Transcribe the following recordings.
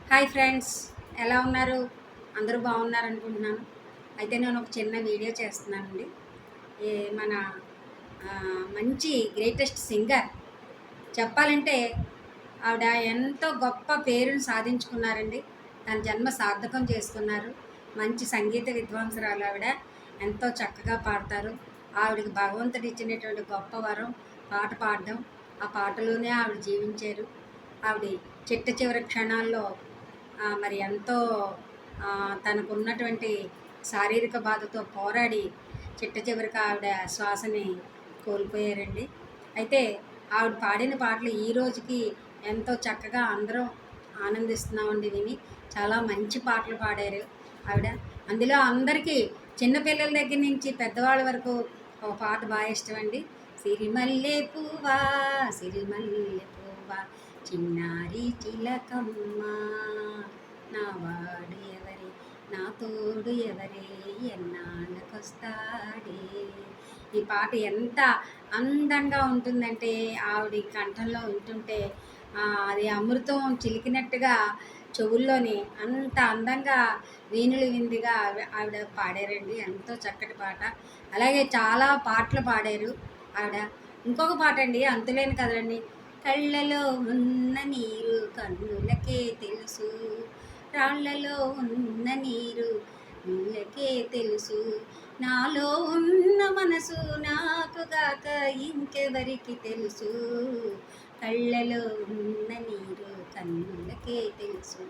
Hi friends, ఎలా ఉన్నారు? అందరూ బాగున్నారనుకుంటున్నాను. అయితే నేను ఒక చిన్న వీడియో చేస్తున్నానండి. ఏ మన మంచి గ్రేటెస్ట్ సింగర్ చెప్పాలంటే ఆవిడ ఎంతో గొప్ప పేరును సాధించుకున్నారండి. తన జన్మ సార్థకం చేసుకున్నారు. మంచి సంగీత విద్వాంసరాలు ఆవిడ. ఎంతో చక్కగా పాడతారు. ఆవిడకి భగవంతుడు ఇచ్చినటువంటి గొప్ప వరం పాట పాడడం. ఆ పాటలోనే ఆవిడ జీవించారు. ఆవిడ చిట్ట చివరి క్షణాల్లో మరి ఎంతో తనకున్నటువంటి శారీరక బాధతో పోరాడి చిట్ట చివరికి ఆవిడ శ్వాసని కోల్పోయారండి. అయితే ఆవిడ పాడిన పాటలు ఈ రోజుకి ఎంతో చక్కగా అందరం ఆనందిస్తున్నామండి విని. చాలా మంచి పాటలు పాడారు ఆవిడ. అందులో అందరికీ చిన్నపిల్లల దగ్గర నుంచి పెద్దవాళ్ళ వరకు ఒక పాట బాగా ఇష్టం అండి. సిరిమల్లె పువ్వా సిరిమల్లె పువ్వా చిన్నారి చిలకమ్మ, నా వాడు ఎవరే నా తోడు ఎవరే ఎన్నాళ్ళకొస్తాడే. ఈ పాట ఎంత అందంగా ఉంటుందంటే ఆవిడ కంఠంలో వింటుంటే అది అమృతం చిలికినట్టుగా చెవుల్లోని అంత అందంగా వీణులు విందుగా ఆవిడ పాడారండి. ఎంతో చక్కటి పాట. అలాగే చాలా పాటలు పాడారు ఆవిడ. ఇంకొక పాట అండి, అంతులేని కదండి. కళ్ళలో ఉన్న నీరు కన్నులకే తెలుసు, రాళ్లలో ఉన్న నీరు నీళ్ళకే తెలుసు, నాలో ఉన్న మనసు నాకు గాక ఇంకెవరికి తెలుసు, కళ్ళలో ఉన్న నీరు కన్నులకే తెలుసు.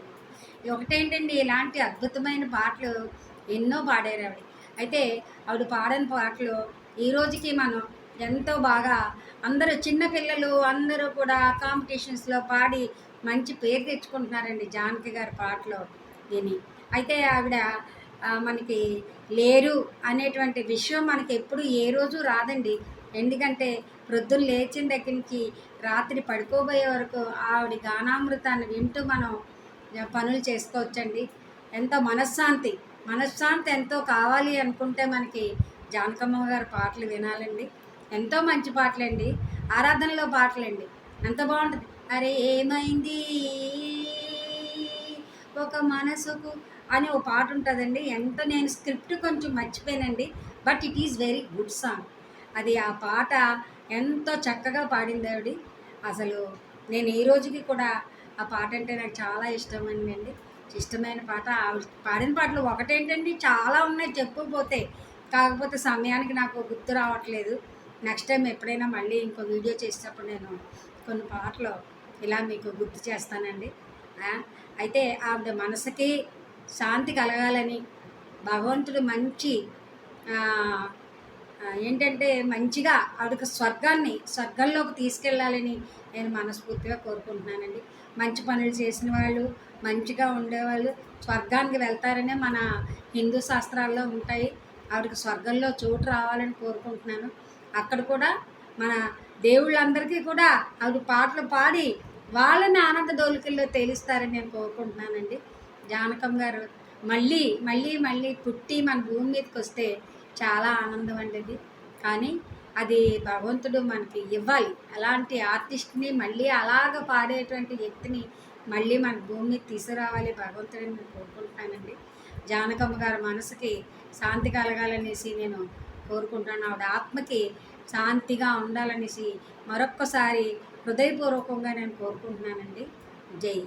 ఒకటేంటండి, ఇలాంటి అద్భుతమైన పాటలు ఎన్నో పాడారు ఆవిడ. అయితే ఆవిడ పాడిన పాటలు ఈ రోజుకి మనం ఎంతో బాగా అందరూ చిన్నపిల్లలు అందరూ కూడా కాంపిటీషన్స్లో పాడి మంచి పేరు తెచ్చుకుంటున్నారండి జానకి గారి పాటలు విని. అయితే ఆవిడ మనకి లేరు అనేటువంటి విషయం మనకి ఎప్పుడు ఏ రోజు రాదండి. ఎందుకంటే ప్రొద్దున లేచిన దగ్గర నుంచి రాత్రి పడుకోబోయే వరకు ఆవిడ గానామృతాన్ని వింటూ మనం పనులు చేసుకోవచ్చండి. ఎంతో మనశ్శాంతి ఎంతో కావాలి అనుకుంటే మనకి జానకమ్మ గారి పాటలు వినాలండి. ఎంతో మంచి పాటలండి, ఆరాధనలో పాటలండి. ఎంత బాగుంటుంది. అరే ఏమైంది ఒక మనసుకు అని ఒక పాట ఉంటుందండి. ఎంతో నేను స్క్రిప్ట్ కొంచెం మర్చిపోయానండి, but it is very good song. అది ఆ పాట ఎంతో చక్కగా పాడింది ఆవిడ. అసలు నేను ఈ రోజుకి కూడా ఆ పాట అంటే నాకు చాలా ఇష్టమైందండి. ఇష్టమైన పాట. ఆవిడ పాడిన పాటలు ఒకటేంటండి, చాలా ఉన్నాయి చెప్పుకోపోతే. కాకపోతే సమయానికి నాకు గుర్తు రావట్లేదు. నెక్స్ట్ టైం ఎప్పుడైనా మళ్ళీ ఇంకో వీడియో చేసేటప్పుడు నేను కొన్ని పాటలు ఇలా మీకు గుర్తు చేస్తానండి. అయితే ఆవిడ మనసుకి శాంతి కలగాలని, భగవంతుడు మంచి ఏంటంటే మంచిగా ఆవిడకి స్వర్గంలోకి తీసుకెళ్ళాలని నేను మనస్ఫూర్తిగా కోరుకుంటున్నానండి. మంచి పనులు చేసిన వాళ్ళు, మంచిగా ఉండేవాళ్ళు స్వర్గానికి వెళ్తారనే మన హిందూ శాస్త్రాల్లో ఉంటాయి. ఆవిడకి స్వర్గంలో చోటు రావాలని కోరుకుంటున్నాను. అక్కడ కూడా మన దేవుళ్ళందరికీ కూడా ఆవిడ పాటలు పాడి వాళ్ళని ఆనంద డోలికల్లో తేలిస్తారని నేను కోరుకుంటున్నానండి. జానకమ్మ గారు మళ్ళీ మళ్ళీ మళ్ళీ పుట్టి మన భూమి మీదకి వస్తే చాలా ఆనందం అండి అది. కానీ అది భగవంతుడు మనకి ఇవ్వాలి. అలాంటి ఆర్టిస్ట్ని మళ్ళీ అలాగ పాడేటువంటి వ్యక్తిని మళ్ళీ మన భూమి మీద తీసుకురావాలి భగవంతుడిని నేను కోరుకుంటున్నానండి. జానకమ్మ గారి మనసుకి శాంతి కలగాలనేసి నేను కోరుకుంటున్నాను. ఆవిడ ఆత్మకి శాంతిగా ఉండాలనేసి మరొక్కసారి హృదయపూర్వకంగా నేను కోరుకుంటున్నానండి. జై.